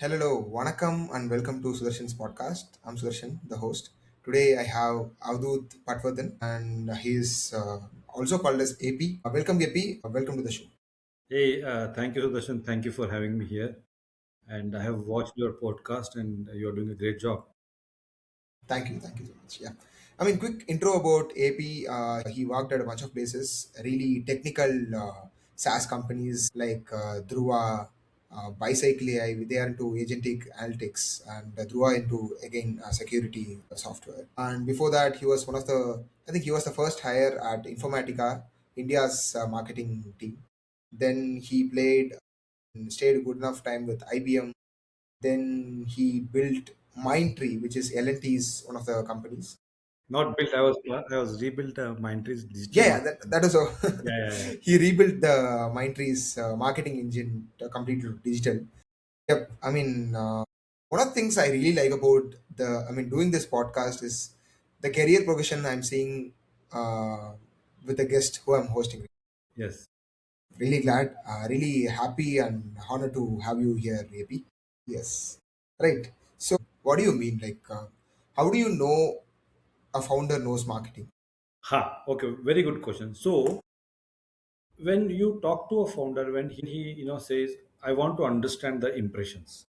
Hello, Vanakkam, and welcome to Sudarshan's podcast. I'm Sudarshan, the host. Today I have Avadhoot Patwardhan, and he's also called as AP. Welcome, AP. Welcome to the show. Hey, thank you, Sudarshan. Thank you for having me here. And I have watched your podcast, and you're doing a great job. Thank you so much. Yeah, I mean, quick intro about AP. He worked at a bunch of places, really technical SaaS companies like Druva, Bicycle AI. They are into agentic analytics, and Druva into again security software. And before that, he was one of the. I think he was the first hire at Informatica, India's marketing team. Then he played and stayed a good enough time with IBM. Then he built Mindtree, which is L&T's one of the companies. Not built. I was rebuilt Mindtree's digital Yeah, marketing. that was a Yeah, yeah, yeah. he rebuilt the Mindtree's marketing engine completely to digital. Yep, I mean, one of the things I really like about doing this podcast is the career progression I'm seeing uh, with the guest who I'm hosting. Yes. Really glad, really happy and honored to have you here, AP. Yes. Right. So, what do you mean? How do you know a founder knows marketing? Ha. Okay. Very good question. So, when you talk to a founder, when he says, "I want to understand the impressions,"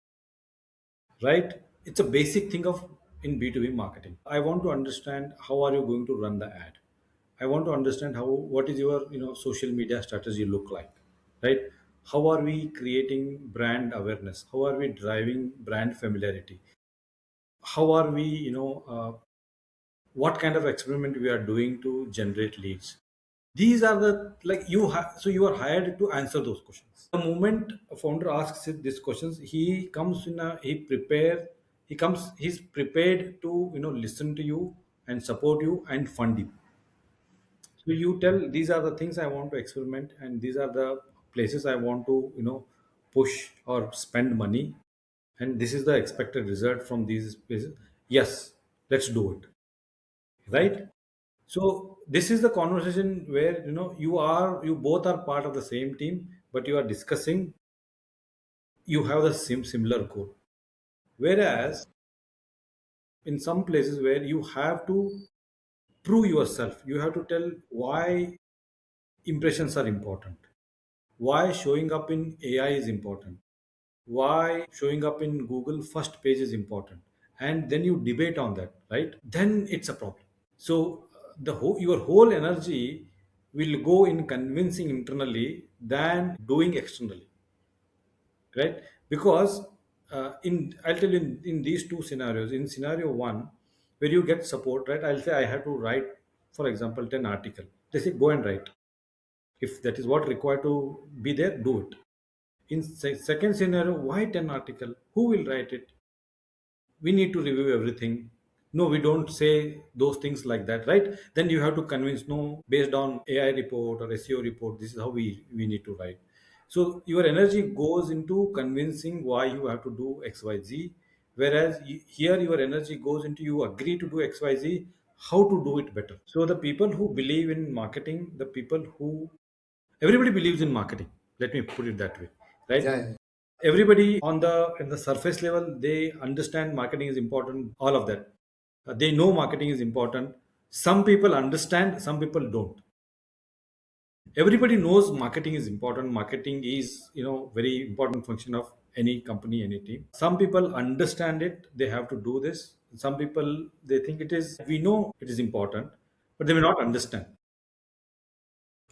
right? It's a basic thing of in B2B marketing. I want to understand how are you going to run the ad. I want to understand how what is your social media strategy look like, right? How are we creating brand awareness? How are we driving brand familiarity? How are we what kind of experiment we are doing to generate leads? These are the like you have, so you are hired to answer those questions. The moment a founder asks it these questions, he comes in a he prepare he comes he's prepared to listen to you and support you and fund you. So you tell these are the things I want to experiment, and these are the places I want to push or spend money, and this is the expected result from these places. Yes, let's do it, Right. right? So this is the conversation where you both are part of the same team, but you are discussing, you have the same similar goal. Whereas in some places where you have to prove yourself, you have to tell why impressions are important, why showing up in AI is important, why showing up in Google first page is important, and then you debate on that, right? Then it's a problem. So your whole energy will go in convincing internally than doing externally, right? Because in I'll tell you in these two scenarios. In scenario one, where you get support, right? I'll say I have to write, for example, 10 article. They say go and write. If that is what required to be there, do it. In second scenario, why 10 article? Who will write it? We need to review everything. No, we don't say those things like that, right? Then you have to convince, no, based on AI report or SEO report, this is how we need to write. So your energy goes into convincing why you have to do XYZ, whereas here your energy goes into you agree to do XYZ, how to do it better. So the people who believe in marketing, the people who everybody believes in marketing, let me put it that way, right? Yeah, yeah, Everybody on the in the surface level, they understand marketing is important, all of that. They know marketing is important. Some people understand, some people don't. Everybody knows marketing is important. Marketing is very important function of any company, any team. Some people understand it, they have to do this. Some people, they think it is, we know it is important, but they may not understand.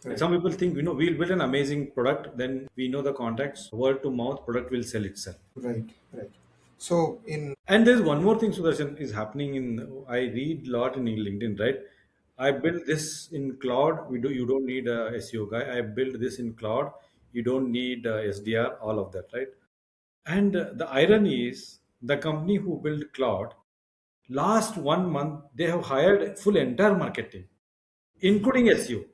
And right, some people think, we'll build an amazing product, then we know the contacts, word to mouth, product will sell itself. right, right. So, in And there's one more thing, Sudarshan, is happening in. I read a lot in LinkedIn, right? I built this in cloud. You don't need a SEO guy. I built this in cloud. You don't need SDR, all of that, right? And the irony is, the company who built cloud, last 1 month they have hired full entire marketing, including SEO,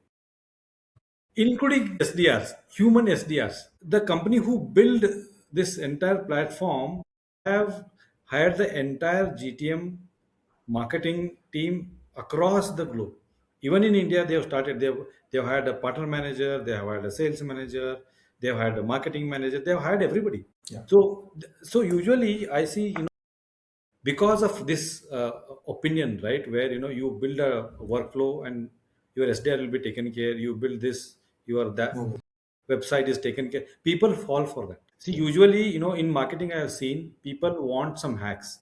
including SDRs, human SDRs. The company who built this entire platform have hired the entire GTM marketing team across the globe. Even in India, they have started. They've hired a partner manager. They have hired a sales manager. they've hired a marketing manager, they've hired everybody. Yeah. So usually I see, because of this opinion, right, where you build a workflow and your SDR will be taken care, you build this, your that No. website is taken care, people fall for that. See, usually, in marketing I have seen people want some hacks.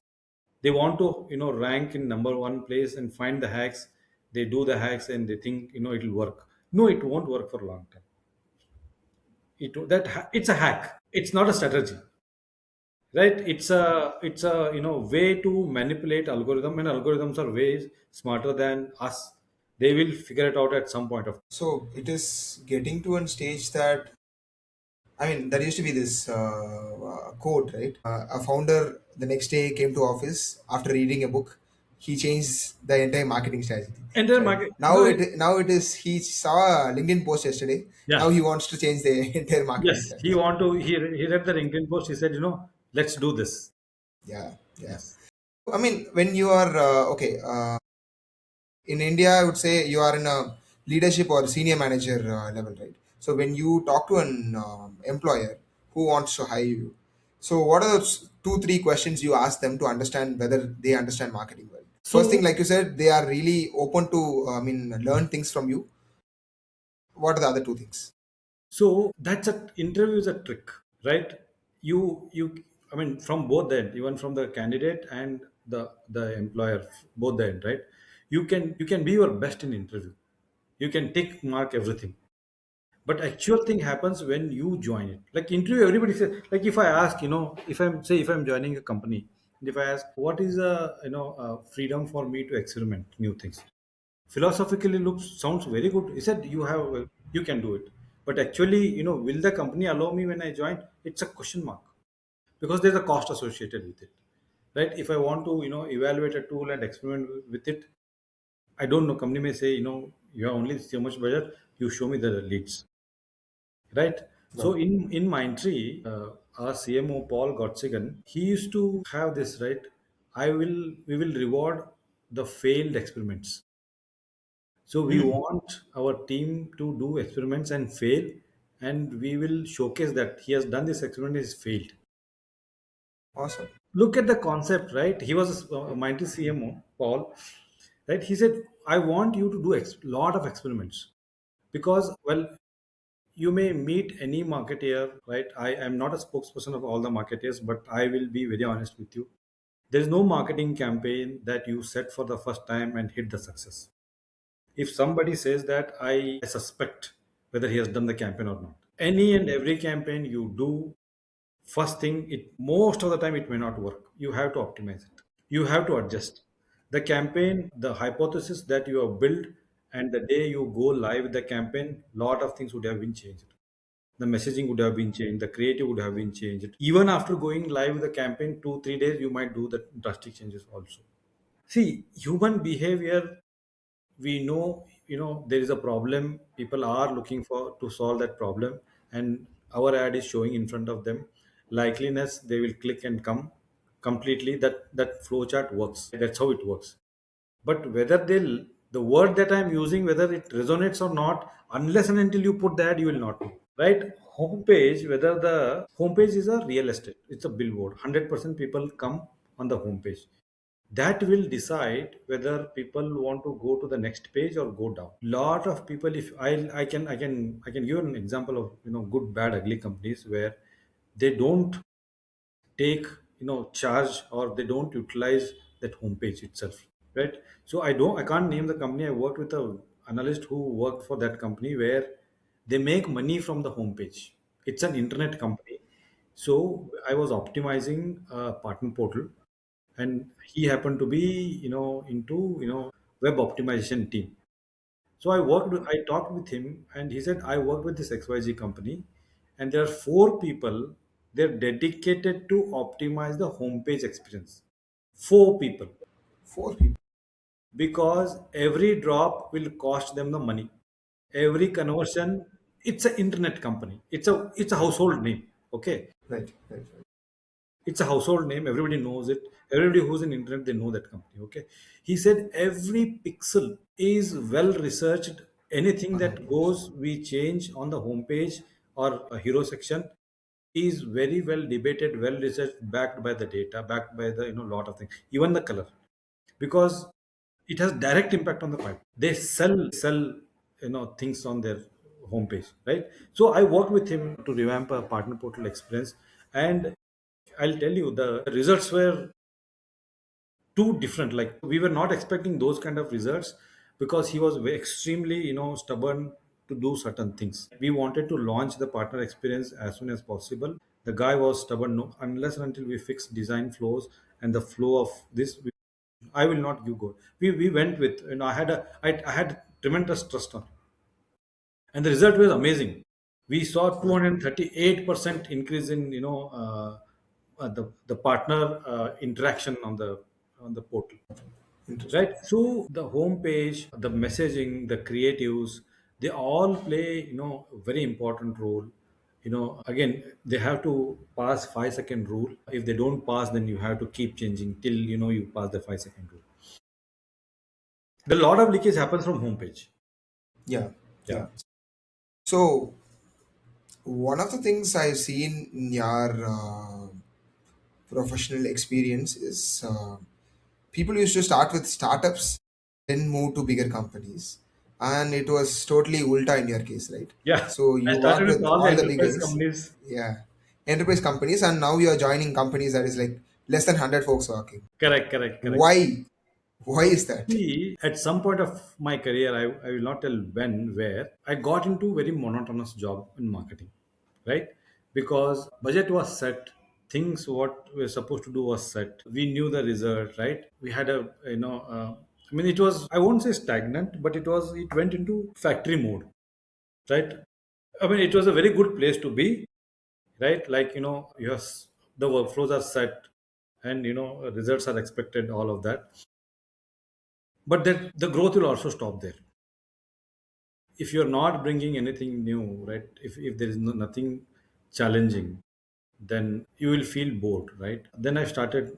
They want to rank in number one place and find the hacks. They do the hacks and they think it'll work. No, it won't work for a long time. It's a hack, it's not a strategy, right? It's a way to manipulate algorithm, and algorithms are way smarter than us. They will figure it out at some point of. So it is getting to a stage that, I mean, there used to be this quote, right? A founder the next day came to office after reading a book. He changed the entire marketing strategy. Entire Right market, now it is, he saw a LinkedIn post yesterday. yeah, Now he wants to change the entire marketing yes, he strategy. want to he read the LinkedIn post, he said, let's do this. Yeah, yeah. Yes. I mean, when you are in India, I would say you are in a leadership or senior manager level, right? So when you talk to an employer who wants to hire you, so what are those two, three questions you ask them to understand whether they understand marketing well? First thing, so like you said, they are really open to, I mean, learn things from you. What are the other two things? so that's a interview is a trick, right? You I mean, from both the end, even from the candidate and the employer, both the end, right? You can be your best in interview, you can tick mark everything, but actual thing happens when you join it. Like interview, everybody says, like if I ask, if I'm joining a company, and if I ask what is a freedom for me to experiment new things, philosophically looks sounds very good. He said you can do it, but actually, will the company allow me when I join? It's a question mark, because there's a cost associated with it, right? If I want to evaluate a tool and experiment with it, I don't know. Company may say, you have only so much budget. You show me the leads, right? So Right. in Mindtree, our CMO Paul Gottsagen, he used to have this, right. We will reward the failed experiments. So we Hmm. want our team to do experiments and fail, and we will showcase that he has done this experiment, is failed. Awesome. Look at the concept, right? He was a mighty CMO, Paul, right? He said, "I want you to do lot of experiments, because, well, you may meet any marketeer, right? I am not a spokesperson of all the marketeers, but I will be very honest with you. There is no marketing campaign that you set for the first time and hit the success. If somebody says that, I suspect whether he has done the campaign or not. Any and every campaign you do, first thing, it most of the time it may not work. You have to optimize it. You have to adjust the campaign, the hypothesis that you have built, and the day you go live with the campaign, lot of things would have been changed. The messaging would have been changed, the creative would have been changed. Even after going live with the campaign, 2 3 days, you might do the drastic changes also. See, human behavior, we know, there is a problem, people are looking for to solve that problem, and our ad is showing in front of them. Likeliness, they will click and come completely. That flow chart works, that's how it works. But whether the word that I'm using, whether it resonates or not, unless and until you put the ad, you will not know, right? Homepage, whether the homepage is a real estate, it's a billboard, 100% people come on the homepage. That will decide whether people want to go to the next page or go down. Lot of people, if I can give an example of good bad ugly companies where they don't take charge, or they don't utilize that homepage itself, right? So I can't name the company. I worked with a analyst who worked for that company, where they make money from the homepage. It's an internet company. So I was optimizing a partner portal, and he happened to be into web optimization team. So I talked with him, and he said, I worked with this XYZ company, and there are 4 people. They're dedicated to optimize the homepage experience. 4 people, Four people. because every drop will cost them the money. Every conversion, it's an internet company. It's a household name. Okay, Right, right, right. it's a household name. Everybody knows it. Everybody who's in internet, they know that company. Okay, he said every pixel is well researched. Anything that 100%. goes, we change on the homepage or a hero section is very well debated, well researched, backed by the data, backed by the lot of things, even the color, because it has direct impact on the pipe. They sell things on their homepage, right? So I worked with him to revamp a partner portal experience, and I'll tell you the results were too different. Like, we were not expecting those kind of results, because he was extremely stubborn to do certain things. We wanted to launch the partner experience as soon as possible. The guy was stubborn. No, unless and until we fix design flows and the flow of this, I will not give go. We went with, I had tremendous trust on him, and the result was amazing. We saw 238% increase in the partner interaction on the portal, Interesting. right? So the homepage, the messaging, the creatives, they all play a very important role. Again, they have to pass 5 second rule. If they don't pass, then you have to keep changing till you pass the 5 second rule. The lot of leakage happens from homepage. Yeah, Yeah. yeah. So one of the things I've seen in your professional experience is people used to start with startups, then move to bigger companies, and it was totally ulta in your case, right? Yeah. So I you started worked with with all the all the enterprise biggers, companies. yeah, enterprise companies, and now you are joining companies that is like less than 100 folks working. Correct, correct, correct. Why is that? See, at some point of my career, I will not tell when, where, I got into very monotonous job in marketing, right? Because budget was set, things what we were supposed to do was set. We knew the result, right? We had I mean, it was, I won't say stagnant, but it went into factory mode, right? I mean, it was a very good place to be, right? Like, yes, the workflows are set, and results are expected, all of that. But then the growth will also stop there if you're not bringing anything new, right? If there is nothing challenging, then you will feel bored, right? Then I started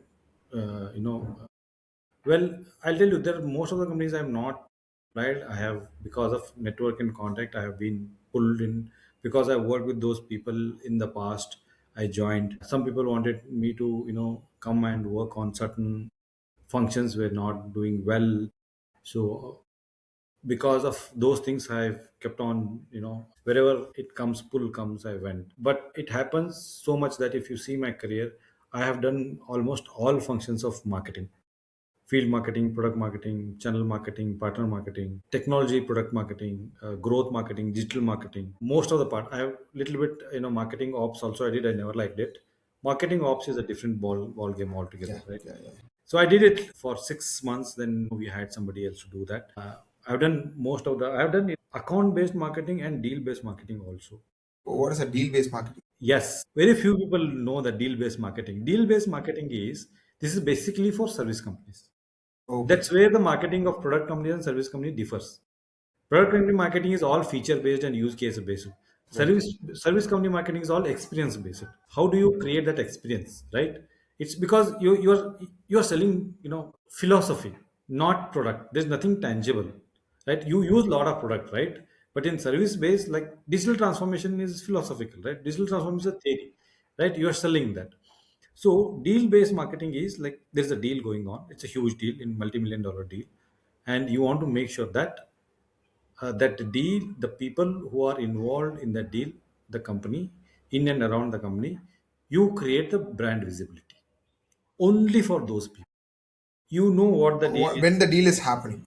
well, I'll tell you, there are most of the companies I'm not applied. I have, because of network and contact, I have been pulled in, because I worked with those people in the past. I joined. Some people wanted me to come and work on certain functions were not doing well. So because of those things, I've kept on, wherever it comes, pull comes, I went. But it happens so much that if you see my career, I have done almost all functions of marketing: field marketing, product marketing, channel marketing, partner marketing, technology, product marketing, growth marketing, digital marketing. Most of the part, I have little bit, marketing ops also I did. I never liked it. Marketing ops is a different ball game altogether, Yeah, right? yeah, yeah. So I did it for 6 months. Then we had somebody else to do that. I've done most of the. I've done account based marketing and deal based marketing also. What is a deal based marketing? Yes, very few people know the deal based marketing. Deal based marketing is, this is basically for service companies. Okay. That's where the marketing of product company and service company differs. Product company marketing is all feature based and use case based. Right. Service company marketing is all experience based. How do you create that experience, right? It's because you're selling philosophy, not product. There's nothing tangible, right? You use a lot of product, right? But in service based, like digital transformation is philosophical, right? Digital transformation is a theory, right? You are selling that. So deal based marketing is like, there's a deal going on. It's a huge deal, in multi-million dollar deal, and you want to make sure that that the deal, the people who are involved in the deal, the company, in and around the company, you create the brand visibility only for those people. You know what the deal is When the deal is happening.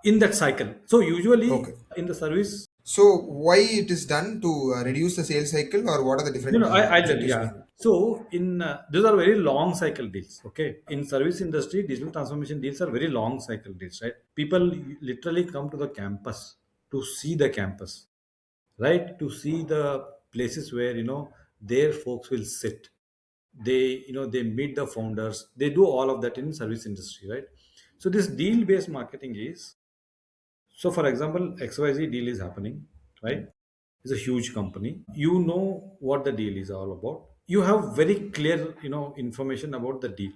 in that cycle. So usually Okay. in the service, So why it is done to reduce the sales cycle, or what are the no, different no, I'll tell you. objectives Yeah. behind it? So in these are very long cycle deals. Okay. In service industry, digital transformation deals are very long cycle deals, right? People literally come to the campus to see the campus, right? To see the places where their folks will sit. They they meet the founders. They do all of that in service industry, right? So this deal based marketing is, so, for example, XYZ deal is happening, right? It's a huge company. You know what the deal is all about. You have very clear, information about the deal.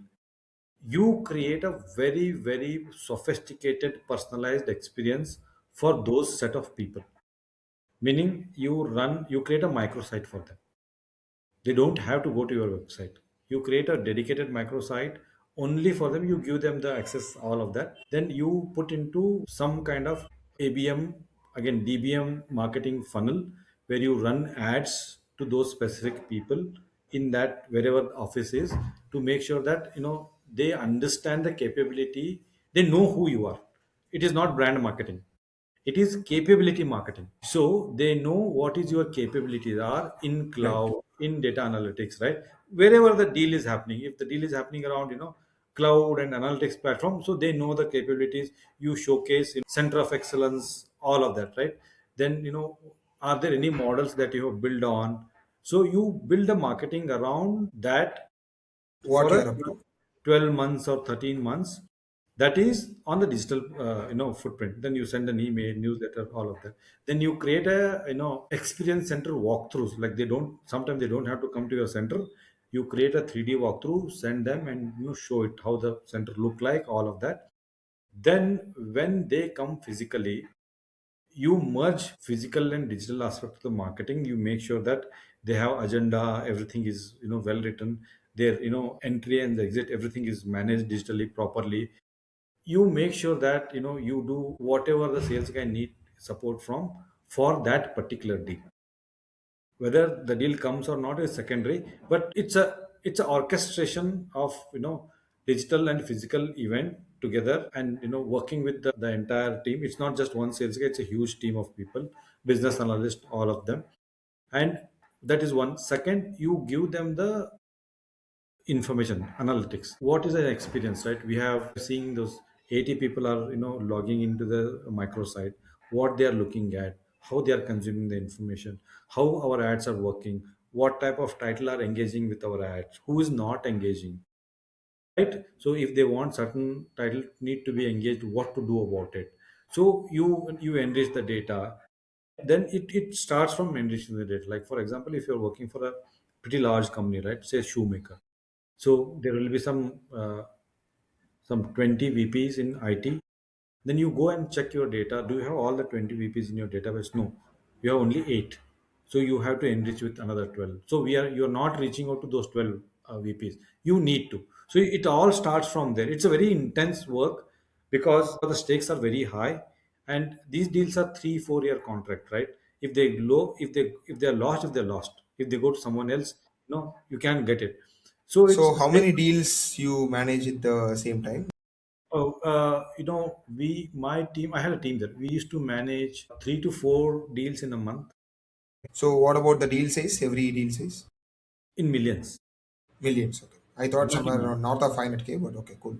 You create a very, very sophisticated, personalized experience for those set of people. meaning you create a microsite for them. They don't have to go to your website. You create a dedicated microsite only for them. You give them the access, all of that. Then you put into some kind of ABM, again DBM marketing funnel, where you run ads to those specific people in that wherever the office is, to make sure that they understand the capability. They know who you are. It is not brand marketing, it is capability marketing. So they know what is your capabilities are in Right. cloud, in data analytics, right? Wherever the deal is happening, if the deal is happening around cloud and analytics platform, so they know the capabilities. You showcase center of excellence, all of that, right? Then are there any models that you have built on? So you build a marketing around that What for you a are up to. 12 months or 13 months. That is on the digital footprint. Then you send an email, newsletter, all of that. Then you create a experience center walkthroughs. Like, they don't sometimes they don't have to come to your center. You create a 3D walkthrough, send them, and show it how the center look like, all of that. Then when they come physically, you merge physical and digital aspect of the marketing. You make sure that they have agenda, everything is well written. Their entry and the exit, everything is managed digitally properly. You make sure that you do whatever the sales guy need support from for that particular deal. Whether the deal comes or not is secondary, but it's a orchestration of digital and physical event together, and working with the entire team. It's not just one sales guy, it's a huge team of people, business analyst, all of them. And that is one. Second, you give them the information analytics. What is an experience, right? We have seeing those 80 people are logging into the microsite, what they are looking at, how they are consuming the information, how our ads are working, what type of title are engaging with our ads, who is not engaging, right? So if they want certain title need to be engaged, what to do about it. So you enrich the data. Then it starts from enriching the data. Like, for example, if you're working for a pretty large company, right, say shoemaker, so there will be some 20 VPs in IT. Then you go and check your data. Do you have all the 20 VPs in your database? No, you have only 8. So you have to enrich with another 12. So you're not reaching out to those 12 VPs. You need to. So it all starts from there. It's a very intense work because the stakes are very high, and these deals are 3 4 year contract, right? If they're lost, if they're lost, if they go to someone else, you can't get it. So it's So how many deals you manage at the same time? Oh, my team, I had a team there. We used to manage 3 to 4 deals in a month, So what about the deal size? Every deal size? in millions. Millions. Okay. I thought Not in somewhere millions. around north of 500K, but okay, cool.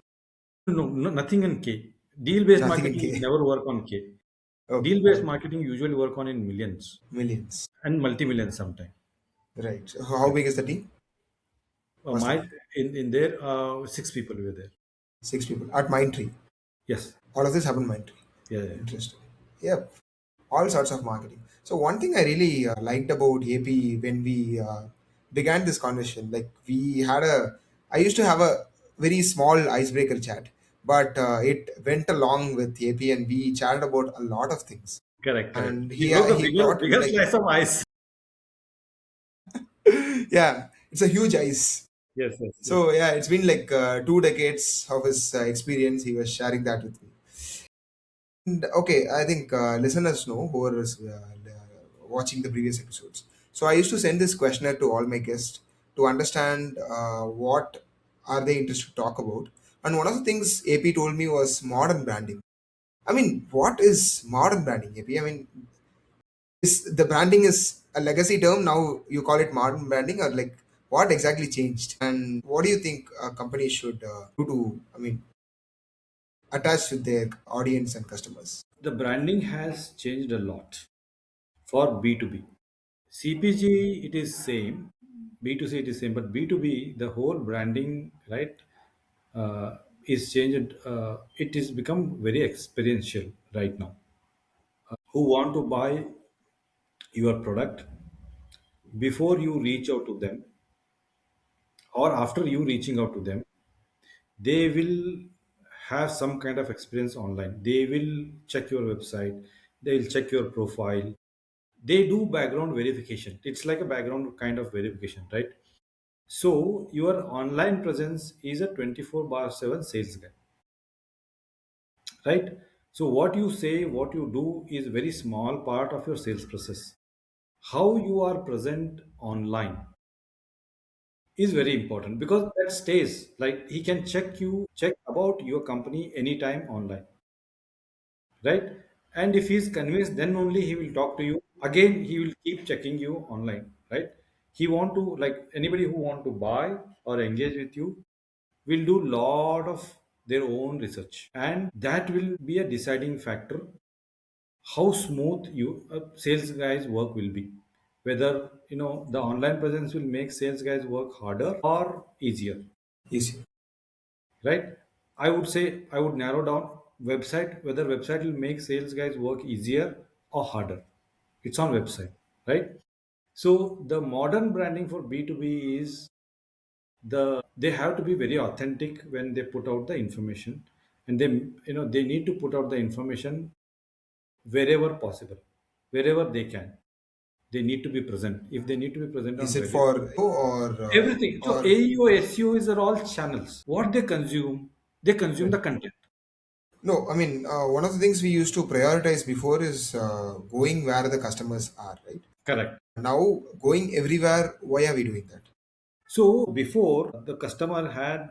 No, no, nothing in K. Deal-based Nothing in marketing K. never work on K. Okay, Deal-based right. marketing usually work on in millions Millions. and multi-millions sometimes. Right. So how big is the team? What's My that? in there, 6 people were there. 6 people at Mindtree. Yes. All of this happened Mindtree. Yeah, yeah. Interesting. Yep. All sorts of marketing. So one thing I really liked about AP when we began this conversation, like we had I used to have a very small icebreaker chat, but it went along with AP and we chatted about a lot of things. Correct, correct. And We he broke the he bigger brought in bigger like, slice of ice. yeah, it's a huge ice. Yes, yes, yes. So yeah, it's been like 2 decades of his experience. He was sharing that with me. And, okay, I think listeners know who are watching the previous episodes. So I used to send this questionnaire to all my guests to understand what are they interested to talk about. And one of the things AP told me was modern branding. I mean, what is modern branding, AP? I mean, is the branding is a legacy term now? You call it modern branding, or like what exactly changed? And what do you think companies should do to, I mean, attach with their audience and customers? The branding has changed a lot for B2B. CPG, it is same. B2C, it is same. But B2B, the whole branding, right, is changed. It is become very experiential right now. Who want to buy your product, before you reach out to them or after you reaching out to them, they will have some kind of experience online. They will check your website. They will check your profile. they do background verification. It's like a background kind of verification, right? So your online presence is a 24 bar 7 sales guy, right? So what you say, what you do is very small part of your sales process. How you are present online is very important, because that stays, like he can check about your company anytime online, right? And if he's convinced, then only he will talk to you again. He will keep checking you online, right? He want to, like, anybody who want to buy or engage with you will do lot of their own research, and that will be a deciding factor how smooth you sales guys work will be, whether the online presence will make sales guys work harder or easier, Easy. right? I would say, I would narrow down website, whether website will make sales guys work easier or harder. It's on website, right? So the modern branding for B2B is, they have to be very authentic when they put out the information, and they need to put out the information wherever possible, wherever they can. They need to be present. If they need to be present Is on it Reddit, for everything. So or AEO, SEO is are all channels. What they consume right? the content. No, I mean, one of the things we used to prioritize before is going where the customers are, right? Correct. Now, going everywhere, why are we doing that? So before, the customer had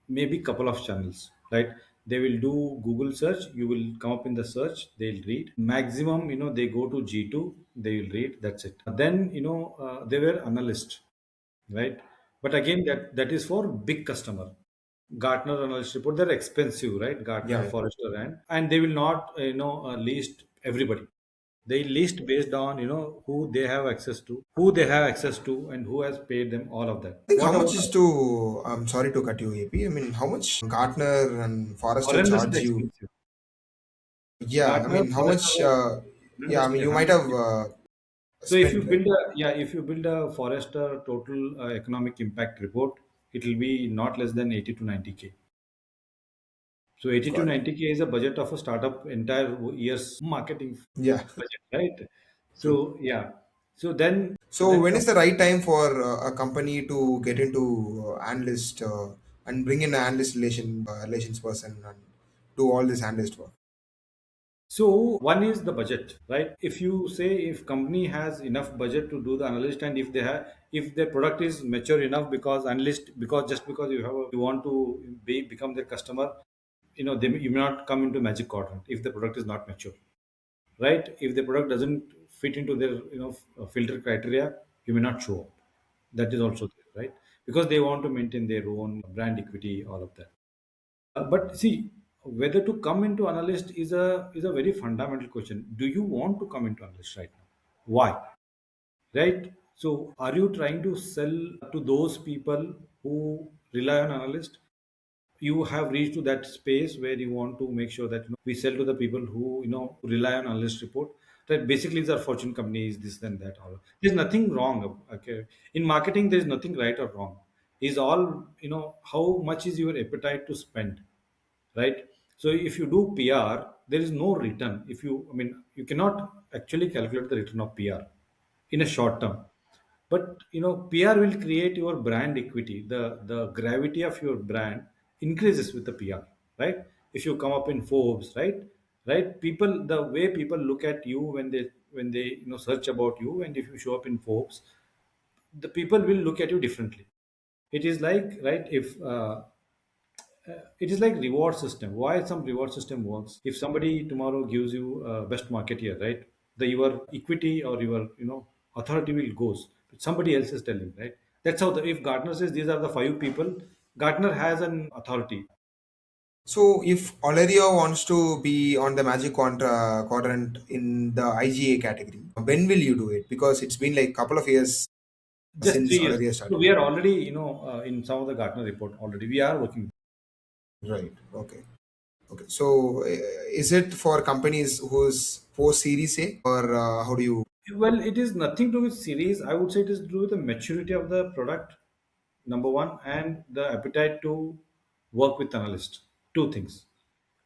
maybe couple of channels, right? They will do Google search. You will come up in the search. They'll read. Maximum, they go to G2. They will read. That's it. Then they were analyst, right? But again, that is for big customer. Gartner analyst report, they're expensive, right? Yeah, Gartner, yeah. Forrester, and they will not list everybody. They list based on who they have access to, and who has paid them, all of that. I think how What much about is to, I'm sorry to cut you, AP. I mean, how much Gartner and Forrester horrendous charge you? expensive? Yeah, I Gartner, mean, how Forrester much, was yeah, I mean, horrendously you might 100. have So if you spent, right? build a yeah, if you build a Forrester total economic impact report, it will be not less than 80 to 90K. So 80 to Got it. 90K is a budget of a startup entire year's marketing Yeah, budget, right? true. So yeah. So then So when is the right time for a company to get into analyst and bring in an analyst relations person and do all this analyst work? so one is the budget, right? If you say, if company has enough budget to do the analyst, and if their product is mature enough, because analyst, because just because you want to become their customer, you may not come into magic quadrant if the product is not mature, right? If the product doesn't fit into their filter criteria, you may not show up. That is also there, right? Because they want to maintain their own brand equity, all of that. But see, whether to come into analyst is a very fundamental question. Do you want to come into analyst right now? Why? Right? So are you trying to sell to those people who rely on analyst? You have reached to that space where you want to make sure that we sell to the people who rely on analyst report, that basically is our fortune companies, this and that, all. There's nothing wrong, okay? In marketing there's nothing right or wrong. Is all, how much is your appetite to spend, right? So if you do PR, there is no return. If you, I mean, you cannot actually calculate the return of PR in a short term. But PR will create your brand equity. The gravity of your brand increases with the PR, right? If you come up in Forbes, right, people, the way people look at you when they search about you, and if you show up in Forbes, the people will look at you differently. It is like, right, if it is like reward system. Why some reward system works? If somebody tomorrow gives you best marketeer, right, the your equity or your authority will goes, somebody else is telling, right? That's how if Gartner says these are the five people, Gartner has an authority. So if Olerio wants to be on the magic quadrant in the IGA category, when will you do it? Because it's been like couple of years Just since 3 years. Olerio So started. we are already, in some of the Gartner report already we are working. Right. Okay. Okay. So is it for companies who's post Series A or how do you? Well, it is nothing to do with series. I would say it is to do with the maturity of the product, number one, and the appetite to work with analyst. Two things.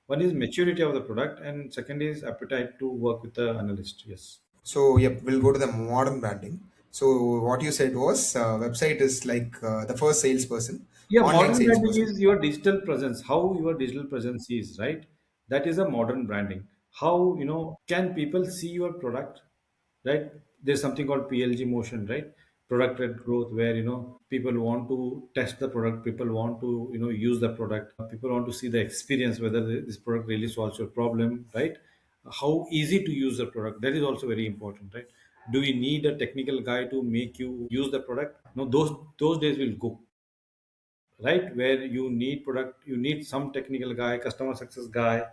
One is maturity of the product, and second is appetite to work with the analyst. Yes. So yep, we'll go to the modern branding. So what you said was website is like the first salesperson, Yeah, online modern branding salesperson. is your digital presence, how your digital presence is, right? That is a modern branding. How, can people see your product, right? There's something called PLG motion, right? Product led growth, where, people want to test the product, people want to, use the product, people want to see the experience, whether this product really solves your problem, right? How easy to use the product, that is also very important, right? Do we need a technical guy to make you use the product? No, those days will go, right? Where you need product, you need some technical guy, customer success guy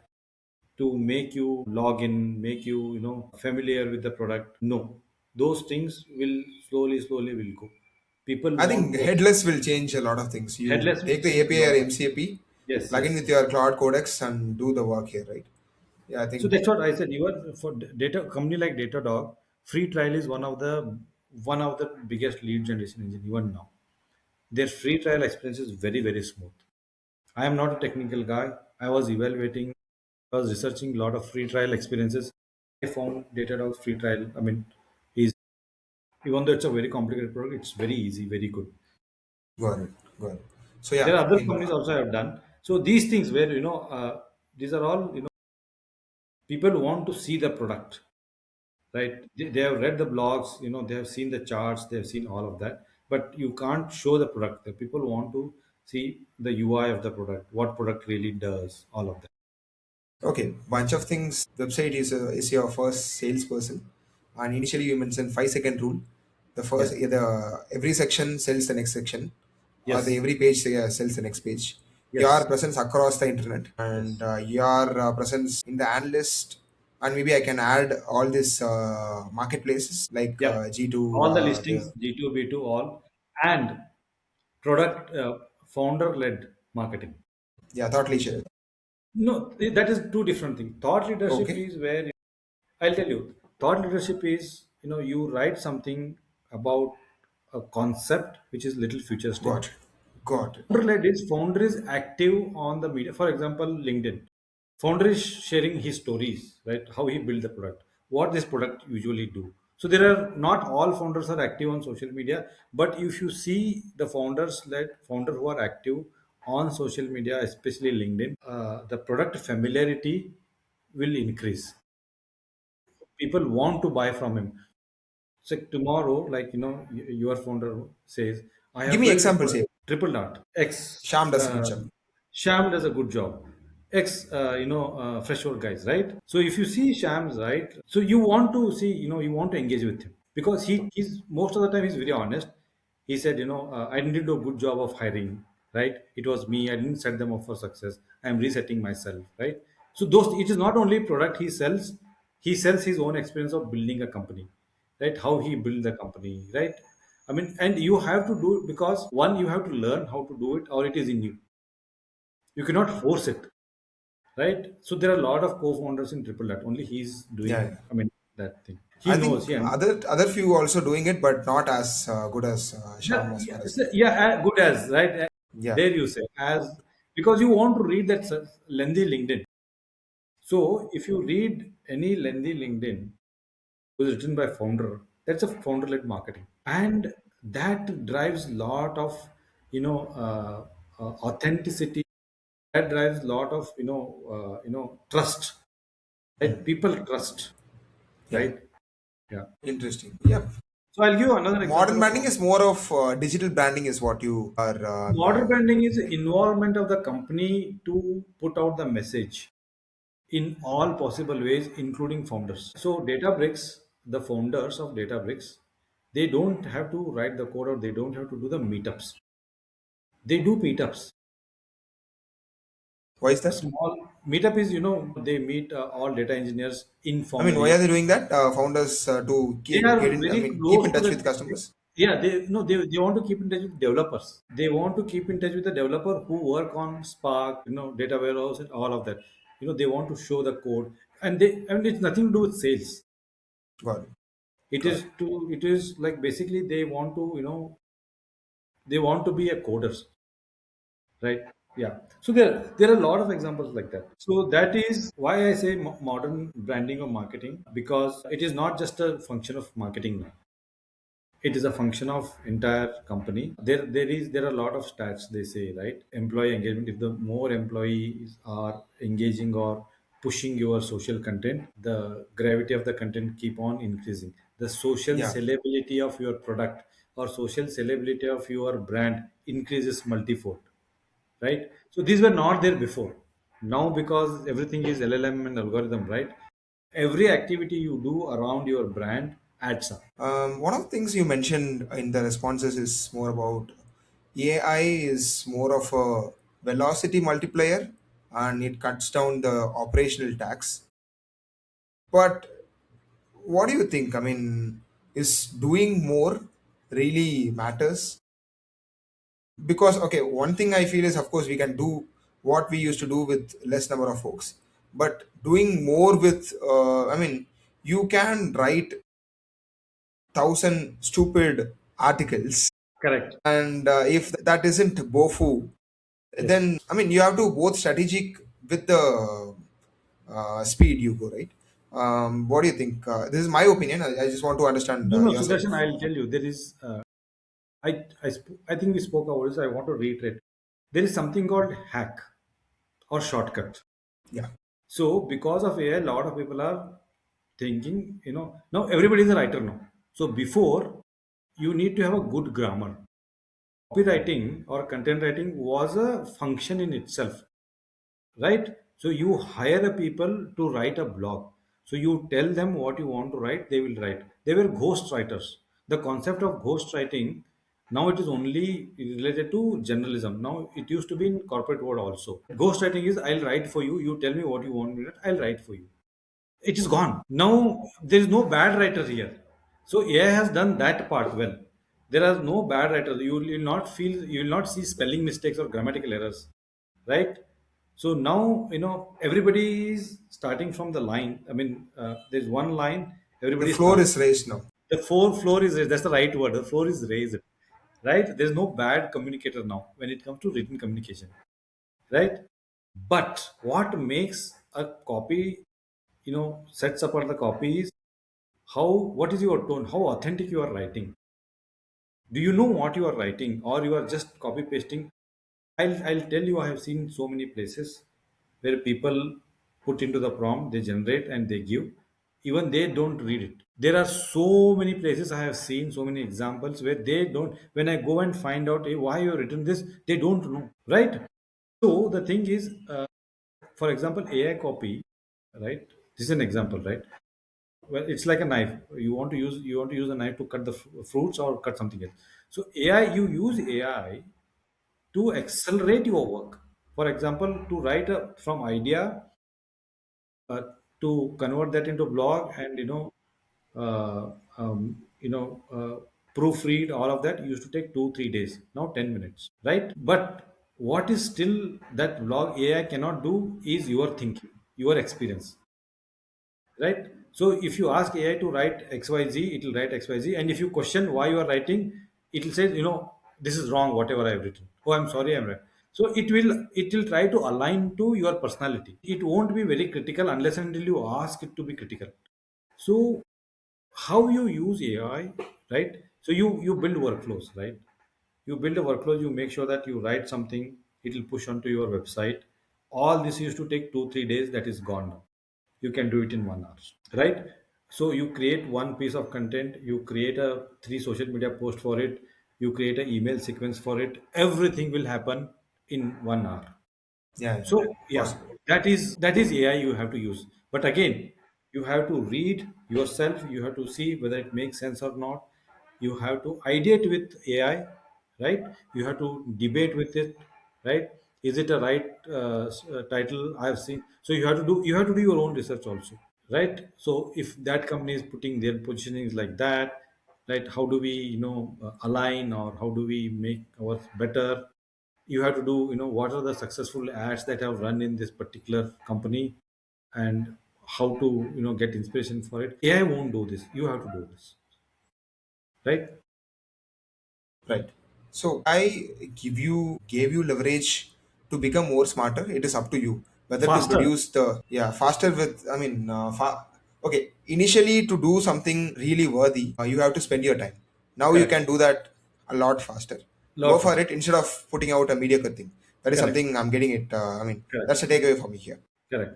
to make you log in, make you, familiar with the product. No, those things will slowly will go. People I want think to headless will change a lot of things. You headless will take the change a API lot or of. MCAP, Yes, plug in yes, with yes. your cloud codex and do the work here, right? Yeah, I So think that's what I said. Even for data company like Datadog, free trial is one of the biggest lead generation engine even now. Their free trial experience is very smooth. I am not a technical guy. I was evaluating, I was researching a lot of free trial experiences. I found Datadog's free trial. I mean, is even though it's a very complicated product, it's very easy, very good. got it, got it. So There yeah, are I other mean, companies also have done. So these things where these are all people want to see the product, right? They have read the blogs, they have seen the charts, they have seen all of that, but you can't show the product. The people want to see the UI of the product, what product really does, all of that. okay, bunch of things. Website is your first salesperson, and initially you mentioned 5 second rule. The first, Yeah. the every section sells the next section, or the Yes. every page sells the next page. Your Yes. presence across the internet and Yes. your presence in the analyst, and maybe I can add all these marketplaces like Yeah. G2, All the the listings, G2, B2, all, and product founder led marketing. yeah thought leadership. No, that is two different things. Thought leadership Okay, is where I'll tell you. Thought leadership is, you write something about a concept which is little futuristic. got it, got it. Founder led is founder is active on the media. For example, LinkedIn. Founder is sharing his stories, right? How he built the product, what this product usually do. So there are not all founders are active on social media, but if you see the founder who are active on social media, especially LinkedIn, the product familiarity will increase. People want to buy from him. So tomorrow, like your founder says, I Give have me built a examples product, here. triple dot X. Sham does a good Uh, job. Sham does a good job. X, freshword guys, right? So if you see Shams, right? So you want to see, you want to engage with him because he's most of the time he's very honest. He said, I didn't do a good job of hiring, right? It was me. I didn't set them up for success. I'm resetting myself, right? So those it is not only product he sells. He sells his own experience of building a company, right? How he built the company, right? I mean, and you have to do it because one, you have to learn how to do it, or it is in you. You cannot force it, right? So there are a lot of co-founders in Triple Dot. Only he's Yeah, doing. yeah. I mean, that thing. He I knows. think Yeah. other few also doing it, but not as good as Yeah, Sham as yeah, far as. yeah, good as right. Yeah, There you say as because you want to read that lengthy LinkedIn. So if you read any lengthy LinkedIn was written by founder, that's a founder-led marketing, and that drives lot of authenticity. That drives lot of trust. Right? People trust. yeah. Right? Yeah. Interesting. Yeah. So I'll give you another example Modern of branding is more of digital branding, is what you are. modern branding is involvement of the company to put out the message in all possible ways, including founders. So Databricks, the founders of Databricks, they don't have to write the code or they don't have to do the meetups. They do meetups. Why is A that? small meetup is, they meet all data engineers I mean, why informally. are they doing that? Founders to They get are in. I very mean, keep close in to touch the with customers. yeah, they want to keep in touch with developers. They want to keep in touch with the developer who work on Spark, data warehouse and all of that. They want to show the code, and it's nothing to do with sales. Got it. It Got is it. to it is like basically they want to be a coders, right? Yeah. So there are a lot of examples like that. So that is why I say modern branding or marketing, because it is not just a function of marketing now. It is a function of entire company. There are a lot of stats they say, right? Employee engagement, if the more employees are engaging or pushing your social content, the gravity of the content keep on increasing. The social Yeah. sellability of your product or social sellability of your brand increases multifold, right? So these were not there before. Now, because everything is LLM and algorithm, right? Every activity you do around your brand adds up. One of the things you mentioned in the responses is more about AI is more of a velocity multiplier, and it cuts down the operational tax. But what do you think? I mean, is doing more really matters? Because, okay, one thing I feel is, of course, we can do what we used to do with less number of folks, but doing more with, I mean, you can write 1,000 stupid articles, Correct. and if that isn't bofu, Yes. then I mean you have to both strategic with the speed you go, right? What do you think? This is my opinion. I just want to understand No, no, your side Sudarshan, of. I'll tell you. There is, I think we spoke about this. I want to reiterate. There is something called hack or shortcut. Yeah. So, because of AI, a lot of people are thinking, now everybody is a writer now. So, before, you need to have a good grammar. Copywriting or content writing was a function in itself, right? So you hire a people to write a blog. So you tell them what you want to write, they will write. They were ghost writers. The concept of ghost writing, now it is only related to journalism. Now it used to be in corporate world also. Ghost writing is, I'll write for you, you tell me what you want me to write, I'll write for you. It is gone now. There is no bad writer here. So AI has done that part well. There are no bad writers. You will not feel, you will not see spelling mistakes or grammatical errors, right? So now, everybody is starting from the line. I mean, there's one line, The everybody floor starts. is raised now. The floor is raised. That's the right word. The floor is raised, right? There's no bad communicator now when it comes to written communication, right? But what makes a copy, sets apart the copy is how, what is your tone, how authentic you are writing. Do you know what you are writing, or you are just copy pasting? I'll tell you, I have seen so many places where people put into the prompt, they generate and they give. Even they don't read it. There are so many places I have seen, so many examples where they don't. When I go and find out, hey, why you have written this, they don't know, right? So the thing is, for example, AI copy, right? This is an example, right? Well, it's like a knife. You want to use a knife to cut the fruits or cut something else. So AI, you use AI to accelerate your work. For example, to write from idea, uh, to convert that into blog, and uh, proofread all of that used to take 2 3 days. Now 10 minutes, right? But what is still that blog AI cannot do is your thinking, your experience, right? So if you ask AI to write XYZ, it will write XYZ. And if you question why you are writing, it will say, this is wrong, whatever I've written. Oh, I'm sorry, I'm right. So it will try to align to your personality. It won't be very critical unless and until you ask it to be critical. So how you use AI, right? So you build workflows, right? You build a workflow, you make sure that you write something, it will push onto your website. All this used to take 2 3 days, that is gone now. You can do it in 1 hour, right? So you create one piece of content, you create a 3 social media post for it, you create an email sequence for it, everything will happen in 1 hour. Yeah, yeah. So yeah, Possible. that is AI you have to use. But again, you have to read yourself. You have to see whether it makes sense or not. You have to ideate with AI, right? You have to debate with it, right? Is it a right title? I have seen. So you have to do your own research also, right? So if that company is putting their positioning like that, right? How do we align, or how do we make ours better? You have to do, what are the successful ads that have run in this particular company, and how to get inspiration for it. AI won't do this, you have to do this, right? Right. So I gave you leverage to become more smarter, it is up to you whether to Faster. produce the, yeah, faster with, okay, initially to do something really worthy, you have to spend your time. Now you Correct. can do that a lot faster. Go Lot for faster. it instead of putting out a mediocre thing. That is Correct. something I'm getting it, Correct. that's a takeaway for me here. Correct.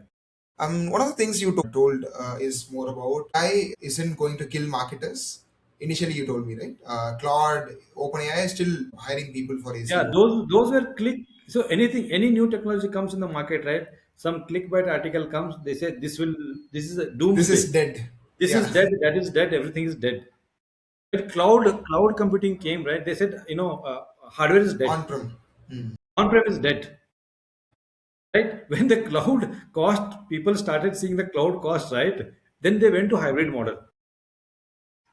One of the things you told is more about AI isn't going to kill marketers. Initially, you told me, right? Claude, OpenAI is still hiring people for Yeah, SEO. those were click. So anything, any new technology comes in the market, right? Some clickbait article comes. They say this is a This doomsday. is dead. This is Yeah, dead. That is dead. Everything is dead. When cloud computing came, right? They said, hardware is dead. on-prem. Hmm. On-prem is dead, right? When the cloud cost, people started seeing the cloud cost, right? Then they went to hybrid model.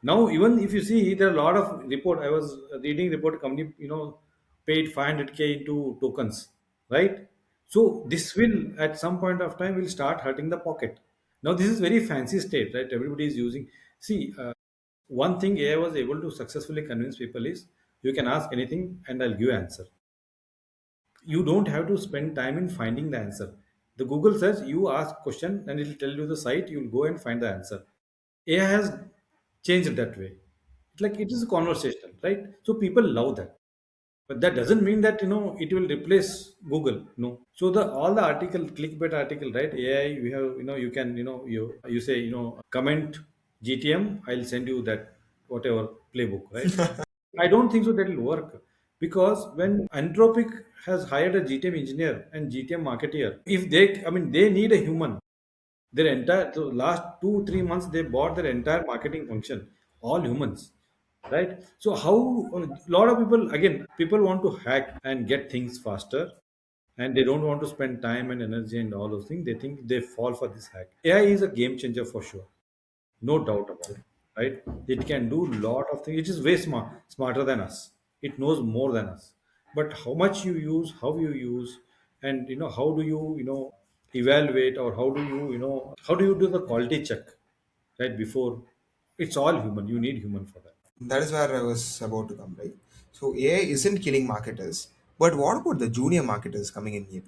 Now, even if you see, there are a lot of report. I was reading report company, paid 500K into tokens, right? So this will, at some point of time, will start hurting the pocket. Now, this is very fancy state, right? Everybody is using. See, one thing AI was able to successfully convince people is you can ask anything and I'll give you answer. You don't have to spend time in finding the answer. The Google search, you ask question and it will tell you the site, you'll go and find the answer. AI has changed that way. Like it is conversational, right? So people love that, but that doesn't mean that it will replace Google. No. So the all the article, clickbait article, right? AI, we have, you can, you say, comment GTM, I'll send you that whatever playbook, right? I don't think so that will work, because when Anthropic has hired a GTM engineer and GTM marketeer, if they, I mean, they need a human. Their entire, so last 2 3 months they bought their entire marketing function, all humans, right? So how a lot of people, again, people want to hack and get things faster, and they don't want to spend time and energy and all those things. They think they fall for this hack. AI is a game changer for sure, no doubt about it, right? It can do lot of things. It is way smarter than us. It knows more than us. But how much you use, how you use, and how do you, evaluate, or how do you, how do you do the quality check, right? Before, it's all human. You need human for that. That is where I was about to come, right? So AI isn't killing marketers, but what about the junior marketers coming in AP?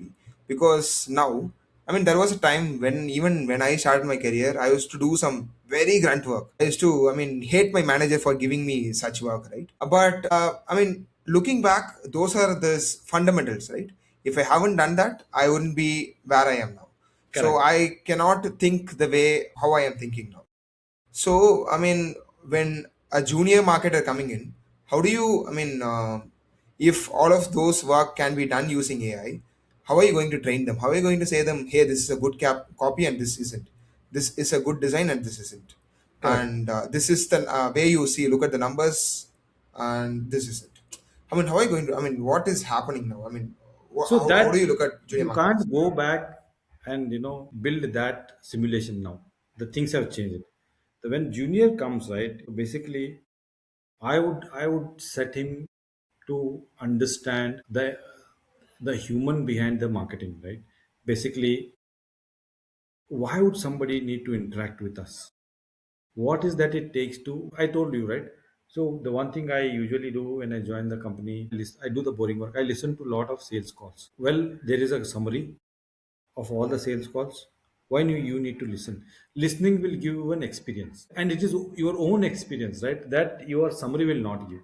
Because now, I mean, there was a time when even when I started my career, I used to do some very grunt work. I used to, I mean, hate my manager for giving me such work, right? But I mean, looking back, those are the fundamentals, right? If I haven't done that, I wouldn't be where I am now. So Correct. I cannot think the way how I am thinking now. So, I mean, when a junior marketer coming in, how do you, if all of those work can be done using AI, how are you going to train them? How are you going to say them, hey, this is a good copy and this isn't. This is a good design and this isn't. Correct. And this is the way you see, look at the numbers and this isn't. I mean, how are you going to, I mean, what is happening now? I mean, So how do that you look at junior you marketers? can't go back and build that simulation now. The things have changed. So when junior comes, right, basically I would set him to understand the human behind the marketing, right? Basically, why would somebody need to interact with us? What is that it takes to? I told you, right? So the one thing I usually do when I join the company, I do the boring work. I listen to a lot of sales calls. Well, there is a summary of all the sales calls. Why you need to listen? Listening will give you an experience, and it is your own experience, right? That your summary will not give,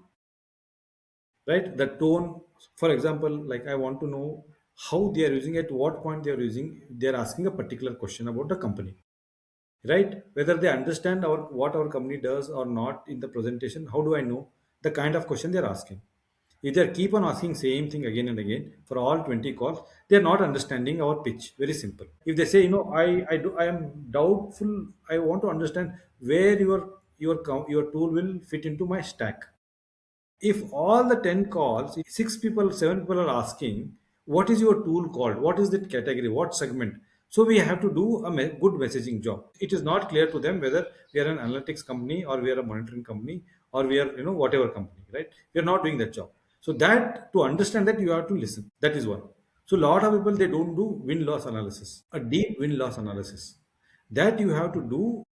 right? The tone, for example, like I want to know how they are using, at what point they are using, they are asking a particular question about the company, right? Whether they understand our what our company does or not in the presentation, how do I know? The kind of question they are asking. If they keep on asking same thing again and again for all 20 calls, they are not understanding our pitch. Very simple. If they say, I am doubtful, I want to understand where your tool will fit into my stack. If all the 10 calls, 6 people, 7 people are asking, what is your tool called, what is that category, what segment? So we have to do a good messaging job. It is not clear to them whether we are an analytics company or we are a monitoring company or we are, whatever company, right? We are not doing that job. So that, to understand that, you have to listen. That is one. So a lot of people, they don't do win loss analysis, a deep win loss analysis. That you have to do.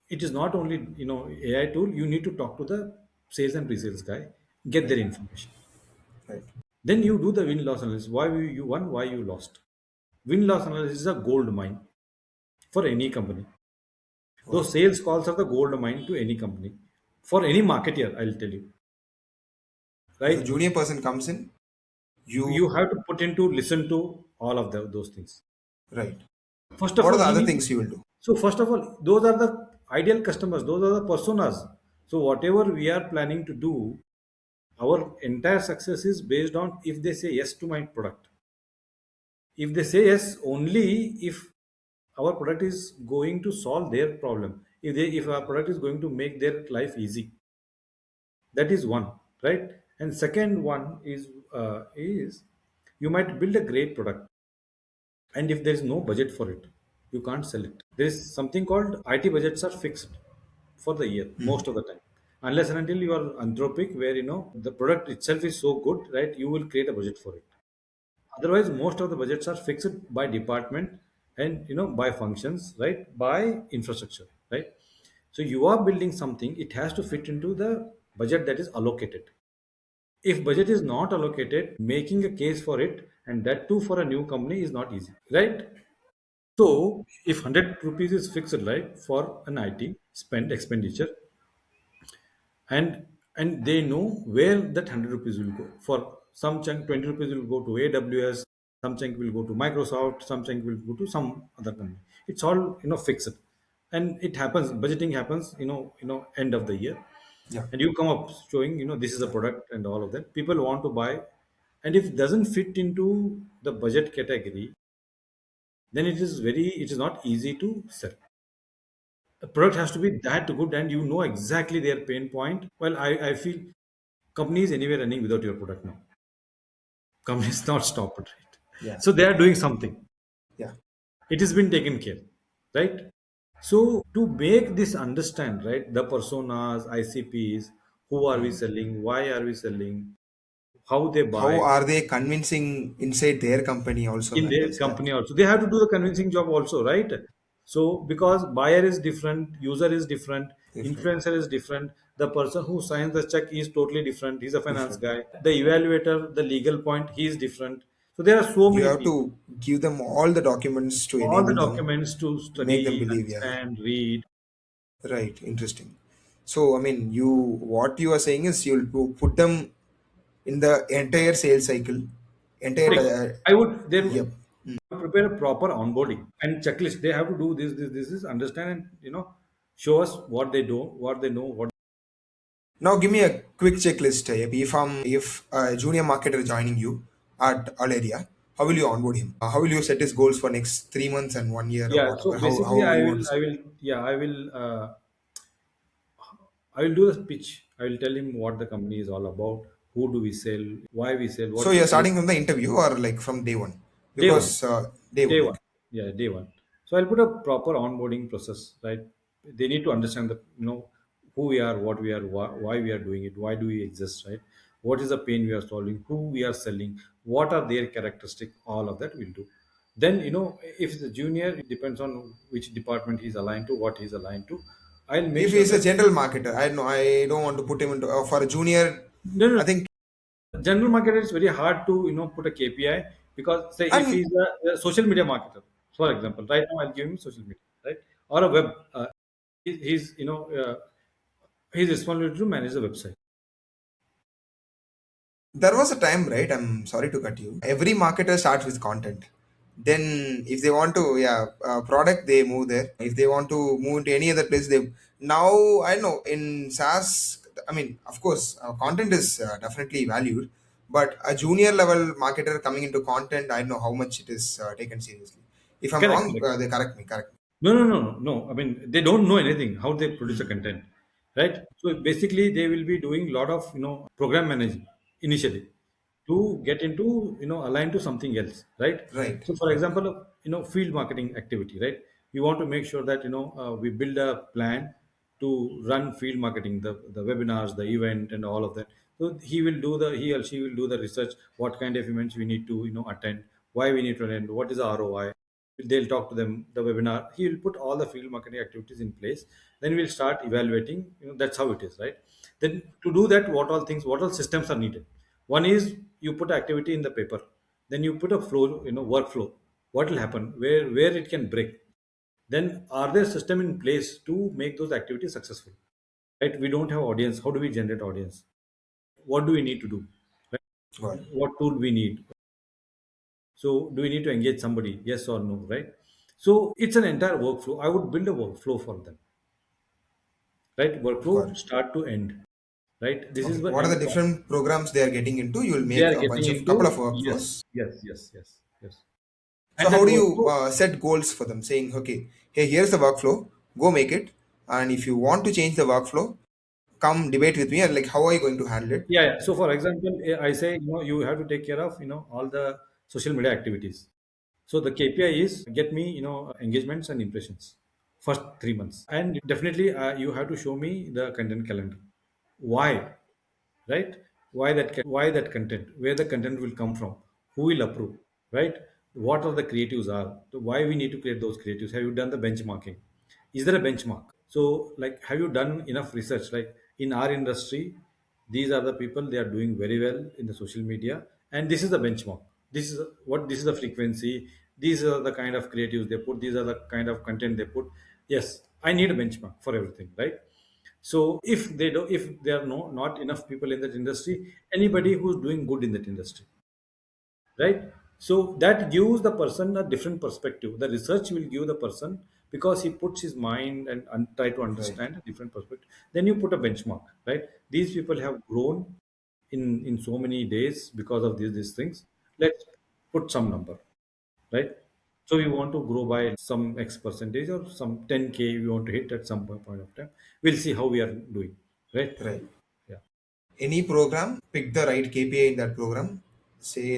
It is not only, AI tool. You need to talk to the sales and pre-sales guy, get their Right, information. right. Then you do the win loss analysis. Why you won, why you lost. Win loss analysis is a gold mine for any company. Those Wow. sales calls are the gold mine to any company. For any marketer, I'll tell you, If a right? junior person comes in, You you have to put into listen to all of those things. right. First of What are all, the he other need. things you will do? So first of all, those are the ideal customers. Those are the personas. So whatever we are planning to do, our entire success is based on if they say yes to my product. If they say yes only if our product is going to solve their problem. If our product is going to make their life easy, that is one, right? And second one is you might build a great product, and if there is no budget for it, you can't sell it. There is something called IT budgets are fixed for the year most of the time, unless and until you are anthropic, where the product itself is so good, right? You will create a budget for it. Otherwise, most of the budgets are fixed by department and by functions, right? By infrastructure, right? So you are building something, it has to fit into the budget that is allocated. If budget is not allocated, making a case for it, and that too for a new company, is not easy, right? So if 100 rupees is fixed, right, for an IT spend expenditure, and they know where that 100 rupees will go. For some chunk, 20 rupees will go to AWS, some chunk will go to Microsoft, some chunk will go to some other company. It's all fixed, and it happens. Budgeting happens, end of the year, Yeah. and you come up showing, this is a Yeah. product and all of that. People want to buy, and if it doesn't fit into the budget category, then it is not easy to sell. The product has to be that good, and you know exactly their pain point. Well, I feel companies anywhere running without your product now. Companies not stopped, right? Yeah. So they are doing something. Yeah. It has been taken care, right? So to make this understand, right, the personas, ICPs, who are we selling, why are we selling, how they How buy, are they convincing inside their company also in their matters. Yeah. company also they have to do the convincing job also, right? So because buyer is different, user is different, Different. influencer is different, the person who signs the check is totally different, he's a finance Different. guy, the evaluator, the legal point, he is different. So there are so You many have people, to give them all the documents to all the enable them, documents to make them study, believe. Yeah. understand, read. Right. Interesting. So, I mean, what you are saying is you'll put them in the entire sales cycle, entire. I would they Yep. prepare a proper onboarding and checklist. They have to do this is understand, and show us what they do, what they know, what. Now, give me a quick checklist. If a junior marketer joining you at all area, how will you onboard him? How will you set his goals for next 3 months and 1 year or Yeah, so whatever? basically, How you want to set? yeah, I will do the pitch. I will tell him what the company is all about, who do we sell, why we sell, So what's the you're case. starting from the interview or like from day one? Day one, Because day day one. one, Okay. yeah, day one. So I'll put a proper onboarding process, right? They need to understand that who we are, what we are, why we are doing it, why do we exist, right? What is the pain we are solving, who we are selling, what are their characteristics, all of that we'll do. Then if it's a junior, it depends on which department he's aligned to, what he's aligned to. I'll make If sure he's a that. general marketer, I know I don't want to put him into for a junior. No, no, I think general marketer is very hard to put a KPI, because say if and he's a social media marketer, for example, right now I'll give him social media, right, or a web. He's he's responsible to manage the website. there was a time, right? I'm sorry to cut you. Every marketer starts with content. Then, if they want to, yeah, product, they move there. If they want to move into any other place, they now I know in SaaS. I mean, of course, content is definitely valued, but a junior level marketer coming into content, I know how much it is taken seriously. If I'm Correct, wrong, correct. they correct me. Correct me. No, no, no, no, no. I mean, they don't know anything how they produce a content, right? So basically, they will be doing a lot of program managing initially to get into align to something else, right? Right. So, for example, field marketing activity, right? We want to make sure that we build a plan to run field marketing, the webinars, the event, and all of that. So he or she will do the research. What kind of events we need to attend, why we need to attend, what is the ROI. They'll talk to them the webinar, he will put all the field marketing activities in place. Then we'll start evaluating. That's how it is, right? Then to do that, what all systems are needed, One is you put activity in the paper, then you put a flow, workflow. What will happen? Where it can break? Then are there system in place to make those activities successful? Right? We don't have audience. How do we generate audience? What do we need to do? Right? Got it. What tool we need? So do we need to engage somebody? Yes or no? Right? So it's an entire workflow. I would build a workflow for them. Right? Got Workflow it. start to end. Right? This is Okay. the What are end. the different programs they are getting into? You will They make are a getting bunch of couple of into, yes, workflows. yes, yes, yes, yes. So And that how do you workflow, set goals for them? Saying, okay, hey, here's the workflow. Go make it. And if you want to change the workflow, come debate with me. And like, how are you going to handle it? yeah, yeah. So for example, I say, you have to take care of, all the social media activities. So the KPI is get me, engagements and impressions first 3 months. And definitely you have to show me the content calendar. Why? Right? Why that content? Where the content will come from? Who will approve? Right? What are the creatives are? Why we need to create those creatives? Have you done the benchmarking? Is there a benchmark? So, like, have you done enough research? Like in our industry, these are the people, they are doing very well in the social media, and this is the benchmark. This is the frequency. These are the kind of creatives they put. These are the kind of content they put. Yes, I need a benchmark for everything, right? So if there are not enough people in that industry, anybody who's doing good in that industry, right? So that gives the person a different perspective. The research will give the person, because he puts his mind and try to Right. understand a different perspective. Then you put a benchmark, right? These people have grown in so many days because of these things. Let's put some number, right? So we want to grow by some x percentage, or some 10K we want to hit at some point of time. We'll see how we are doing, right? Right. Yeah. Any program, pick the right KPI in that program. Say,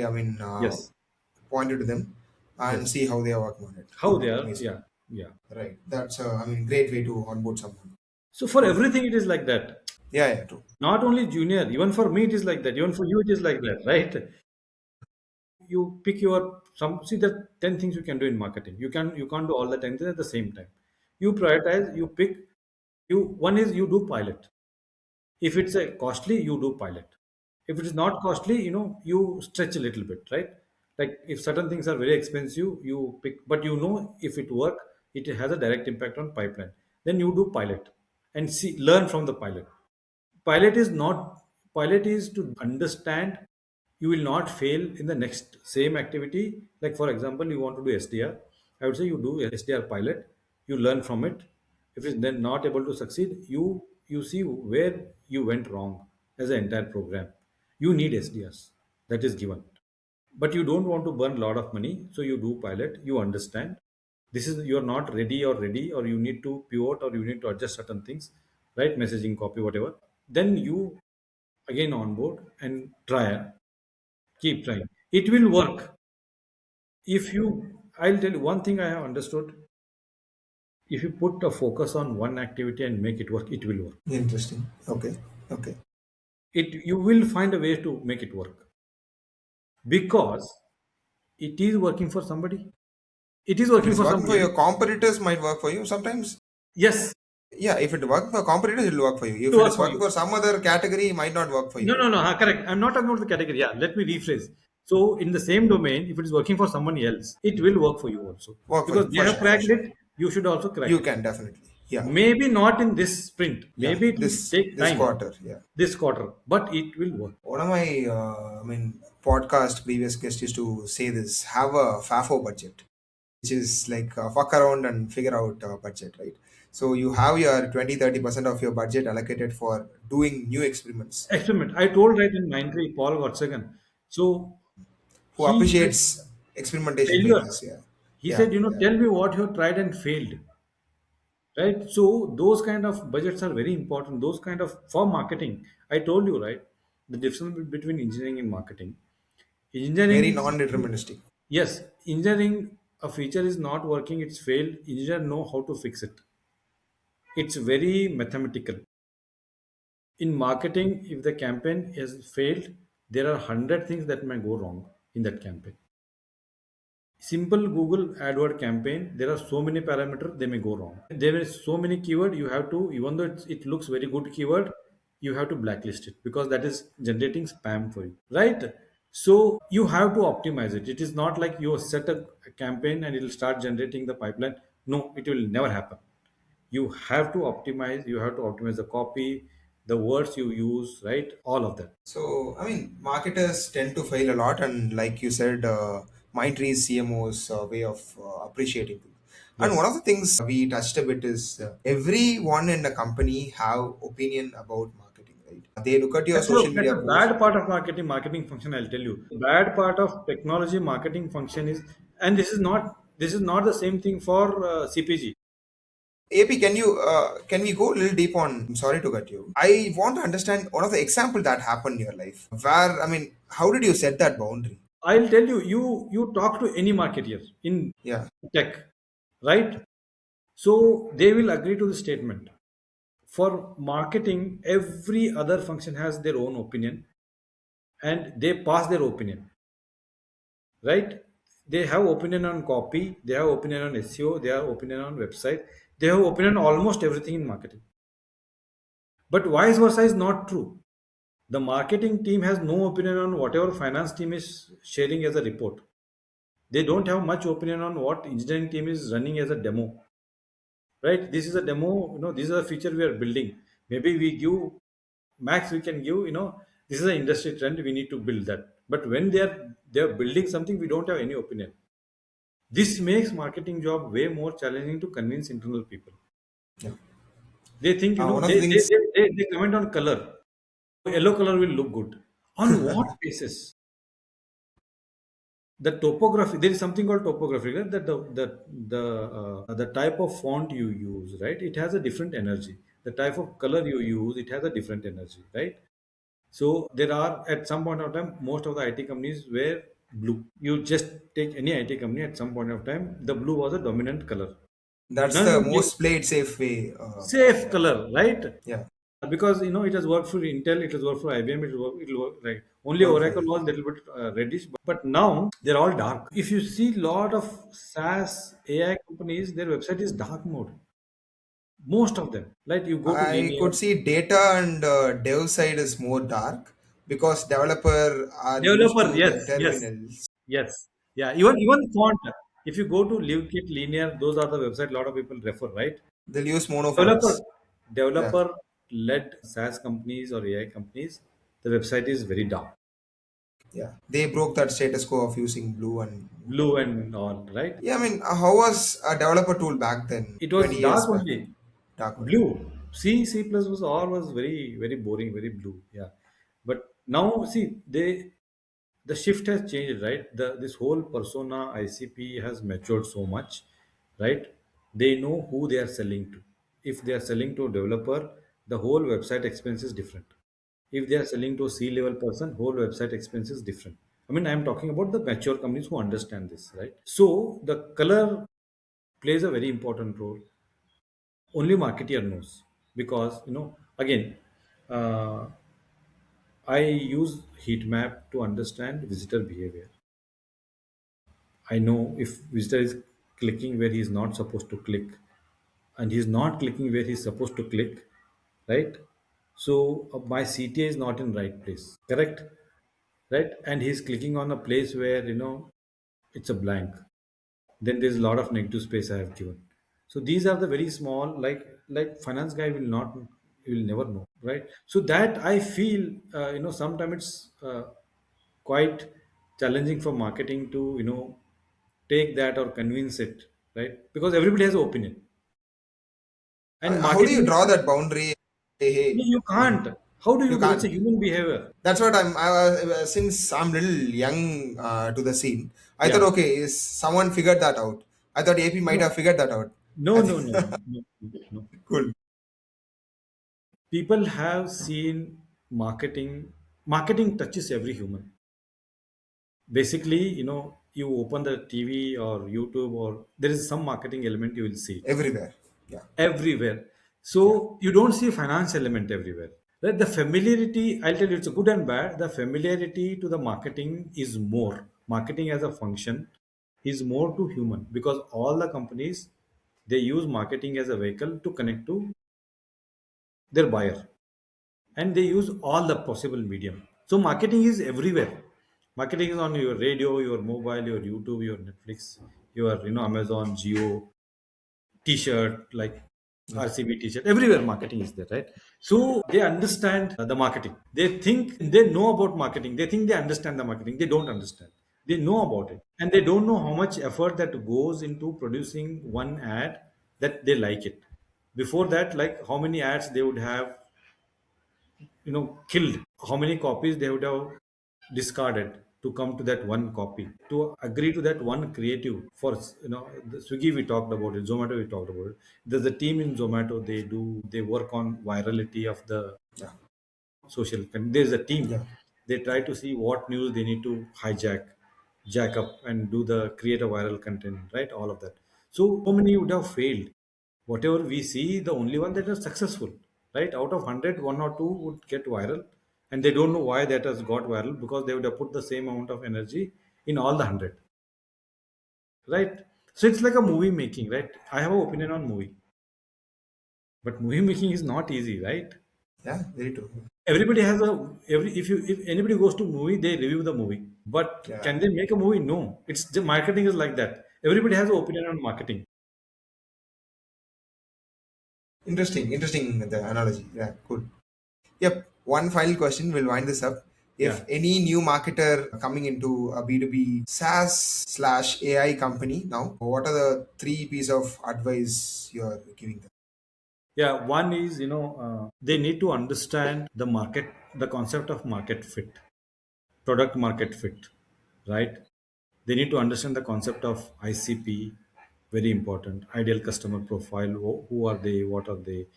Yes. point it to them and Yes. see how they are working on it. How they are. Amazing. Yeah. Yeah. Right. That's great way to onboard someone. So for Cool. everything, it is like that. Yeah, yeah, true. Not only junior, even for me, it is like that. Even for you, it is like that, right? You pick your some. See, there are 10 things you can do in marketing. You can't do all the 10 things at the same time. You prioritize. You pick. You One is you do pilot. If it's a costly, you do pilot. If it is not costly, you stretch a little bit, right? Like if certain things are very expensive, you pick, but if it work, it has a direct impact on pipeline. Then you do pilot and see, learn from the pilot. Pilot is to understand. You will not fail in the next same activity. Like for example, you want to do SDR. I would say you do SDR pilot. You learn from it. If it's then not able to succeed, you see where you went wrong as an entire program. You need SDRs, that is given, but you don't want to burn a lot of money, so you do pilot. You understand this is, you're not ready, or you need to pivot, or you need to adjust certain things, right? Messaging, copy, whatever. Then you again onboard and try, keep trying. It will work. If you I'll tell you one thing I have understood. If you put a focus on one activity and make it work, it will work. Interesting. Okay. Okay. It You will find a way to make it work, because it is working for somebody. It is If working it's for working for somebody, your right? competitors, might work for you. Sometimes, Yes, yeah, if it works for competitors, it will work for you. it If will it work is for working you. for some other category, it might not work for No, you. no, no. Correct. I'm not talking about the category. Yeah, let me rephrase. So, in the same domain, if it is working for someone else, it will work for you also, Work for because you, they for have sure, for cracked sure. it. You should also crack You it. can definitely. Yeah. Maybe not in this sprint. Yeah. Maybe it will This take this time, quarter, yeah. this quarter, but it will work. One of my podcast previous guests used to say this: have a FAFO budget, which is like fuck around and figure out budget, right? So you have your 20-30% of your budget allocated for doing new experiments. Experiment. I told right in Mindtree, Paul got second. So Who he said appreciates experimentation failure. phases? Yeah, He yeah, said, yeah. tell me what you have tried and failed. Right? So those kind of budgets are very important. Those kind of, for marketing, I told you, right, the difference between engineering and marketing. Very Engineering, non-deterministic. yes, engineering, a feature is not working, it's failed. Engineer know how to fix it. It's very mathematical. In marketing, if the campaign has failed, there are 100 things that may go wrong in that campaign. Simple Google AdWord campaign, there are so many parameters, they may go wrong. There is so many keyword, you have to, even though it looks very good keyword, you have to blacklist it because that is generating spam for you, right? So you have to optimize it. It is not like you set a campaign and it will start generating the pipeline. No, it will never happen. You have to optimize. You have to optimize the copy, the words you use, right? All of that. So, I mean, marketers tend to fail a lot, and like you said, Mindtree's CMO's way of appreciating things. And one Yes. of the things we touched a bit is everyone in the company have opinion about marketing, right? They look at your social That's media a post. bad part of marketing function. I'll tell you. The bad part of technology marketing function is, and this is not the same thing for CPG. AP, can we go a little deep on? I'm sorry to cut you. I want to understand one of the example that happened in your life. Where I mean, how did you set that boundary? I'll tell you. You talk to any marketer in Yeah. tech, right? So they will agree to the statement. For marketing, every other function has their own opinion, and they pass their opinion, right? They have opinion on copy, they have opinion on SEO, they have opinion on website, they have opinion on almost everything in marketing. But vice versa is not true. The marketing team has no opinion on whatever finance team is sharing as a report. They don't have much opinion on what engineering team is running as a demo, right? This is a demo, this is a feature we are building. Maybe we give max, we can give, this is an industry trend, we need to build that. But when they're building something, we don't have any opinion. This makes marketing job way more challenging to convince internal people. Yeah. They think, One of they, the they, things. they, they, they comment on color. Yellow color will look good. On what basis? The topography, there is something called topography, right? That the type of font you use, right? It has a different energy. The type of color you use, it has a different energy, right? So there are, at some point of time, most of the IT companies were blue. You just take any IT company, at some point of time, the blue was a dominant color. That's Now the you give most played safe way. safe Yeah. color, right? Yeah. Because it has worked for Intel, it has worked for IBM, it will work like only Work for Oracle you. was little bit reddish, but now they're all dark. If you see lot of SaaS AI companies, their website is dark mode. Most of them, like you go to I any could see data and dev side is more dark because developer are used developer, to yes, the yes, terminals. yes, yeah. Even font. If you go to LiveKit, Linear, those are the website a lot of people refer, right? They'll use Developer, monofonts. Yeah. developer-led SaaS companies or AI companies, the website is very dark, Yeah. They broke that status quo of using blue and blue and all, right? yeah. I mean, how was a developer tool back then? It 20 was years dark back. only, Dark only. blue. C plus was all was very very boring, very blue. Yeah, but now see the shift has changed, right? This whole persona ICP has matured so much, right? They know who they are selling to. If they are selling to a developer, the whole website expense is different. If they are selling to a C-level person, whole website expense is different. I mean, I'm talking about the mature companies who understand this, right? So the color plays a very important role. Only marketer knows because again, uh, I use heat map to understand visitor behavior. I know if visitor is clicking where he is not supposed to click, and he is not clicking where he is supposed to click, right? So my CTA is not in right place, correct? Right, and he's clicking on a place where it's a blank. Then there's a lot of negative space I have given. So these are the very small, like finance guy will never know, right? So that I feel, sometimes it's quite challenging for marketing to take that or convince it, right? Because everybody has an opinion, and How do you marketing, draw that boundary? Hey, hey. you I mean, can't. How do you you do? It's a can't. human behavior. That's what I was, since I'm little young to the scene. I thought, Yeah. okay, is someone figured that out? I thought AP might No, have figured that out. no, I no, think no, no, no, no. cool. People have seen marketing touches every human. Basically, you open the TV or YouTube, or there is some marketing element, you will see it Everywhere. Yeah. everywhere. Yeah. So you don't see finance element everywhere, right? The familiarity, I'll tell you, it's a good and bad. The familiarity to the marketing is more. Marketing as a function is more to human, because all the companies, they use marketing as a vehicle to connect to their buyer. and they use all the possible medium. So marketing is everywhere. Marketing is on your radio, your mobile, your YouTube, your Netflix, your Amazon, Geo, T-shirt, like Yeah. RCB T-shirt. Everywhere marketing is there, right? So they understand the marketing. They think they know about marketing. They think they understand the marketing. They don't understand. They know about it, and they don't know how much effort that goes into producing one ad that they like it. Before that, like how many ads they would have killed, how many copies they would have discarded to come to that one copy, to agree to that one creative. For the Swiggy we talked about it, Zomato we talked about it. There's a team in Zomato, they work on virality of the Yeah. social there's a team. Yeah. They try to see what news they need to jack up and do the create a viral content, right? All of that. So many would have failed. Whatever we see, the only one that is successful, right? Out of 100, one or two would get viral, and they don't know why that has got viral, because they would have put the same amount of energy in all the 100, right? So it's like a movie making, right? I have an opinion on movie, but movie making is not easy, right? Yeah, very true. Everybody has a every if anybody goes to movie, they review the movie, but Yeah. can they make a movie? No. It's the marketing is like that. Everybody has an opinion on marketing. Interesting the analogy. Yeah, cool. Yep. One final question. We'll wind this up. Yeah. If any new marketer coming into a B2B SaaS slash AI company now, what are the three pieces of advice you're giving them? Yeah, one is, they need to understand the market, the concept of market fit, product market fit, right? They need to understand the concept of ICP, very important, ideal customer profile. Who are they? What are they?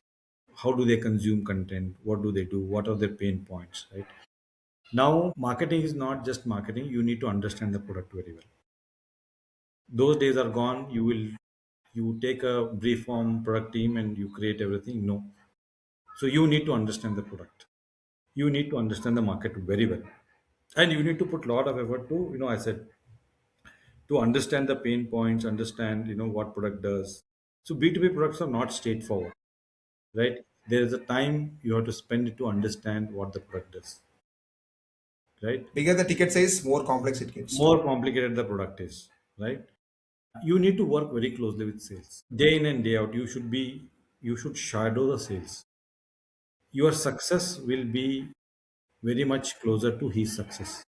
How do they consume content? What do they do? What are their pain points, right? Now, marketing is not just marketing. You need to understand the product very well. Those days are gone. You take a brief from product team and you create everything. No. So you need to understand the product. You need to understand the market very well, and you need to put a lot of effort to, I said, to understand the pain points, understand what product does. So B2B products are not straightforward, right? There is a time you have to spend it to understand what the product does, right? Bigger the ticket size, more complex it gets. More complicated the product is, right? You need to work very closely with sales day in and day out. You should shadow the sales. Your success will be very much closer to his success.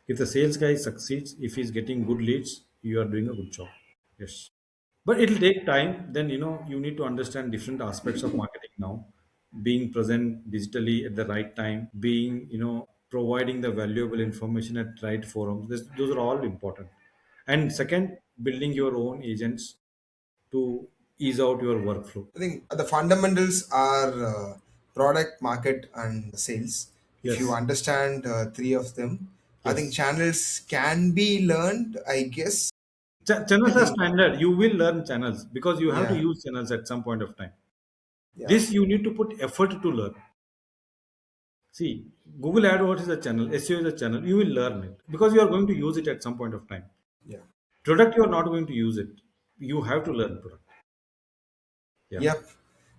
If the sales guy succeeds, if he's getting good leads, you are doing a good job. Yes. But it'll take time. Then, you need to understand different aspects of marketing now. Being present digitally at the right time, being, providing the valuable information at right forums. Those are all important. And second, building your own agents to ease out your workflow. I think the fundamentals are product, market, and sales. If you Yes. understand three of them, I think Yes. channels can be learned, I guess. I Channels are think, standard. You will learn channels because you have to yeah, use channels at some point of time. yeah, This you need to put effort to learn. See, Google AdWords is a channel, SEO is a channel. You will learn it because you are going to use it at some point of time. yeah. Product, you are not going to use it. You have to learn product. Yeah. Yep.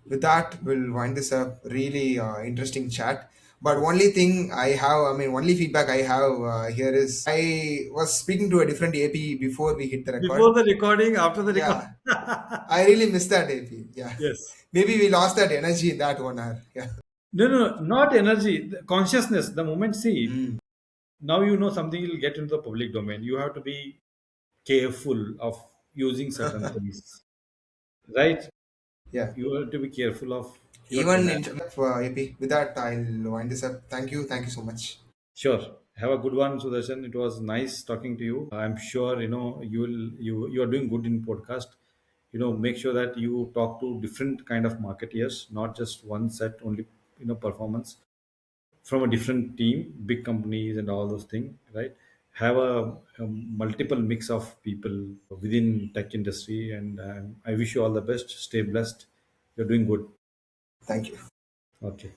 With that, we'll wind this up. Really interesting chat. But only thing I have, I mean, only feedback I have here is I was speaking to a different AP before we hit the record. Before the recording, after the record. Yeah, I really missed that AP. Yeah. Yes. Maybe we lost that energy in that 1 hour. Yeah. No, no, not energy. The consciousness. The moment, see, Mm. now something will get into the public domain. You have to be careful of using certain things, right? Yeah. You have to be careful of your Even domain. in AP, with that, I'll wind this up. Thank you. Thank you so much. Sure. Have a good one, Sudarshan. It was nice talking to you. I'm sure you are doing good in podcast. Make sure that you talk to different kind of marketeers, not just one set only. Performance from a different team, big companies and all those things, right? Have a multiple mix of people within tech industry, and I wish you all the best. Stay blessed. You're doing good. Thank you. Okay.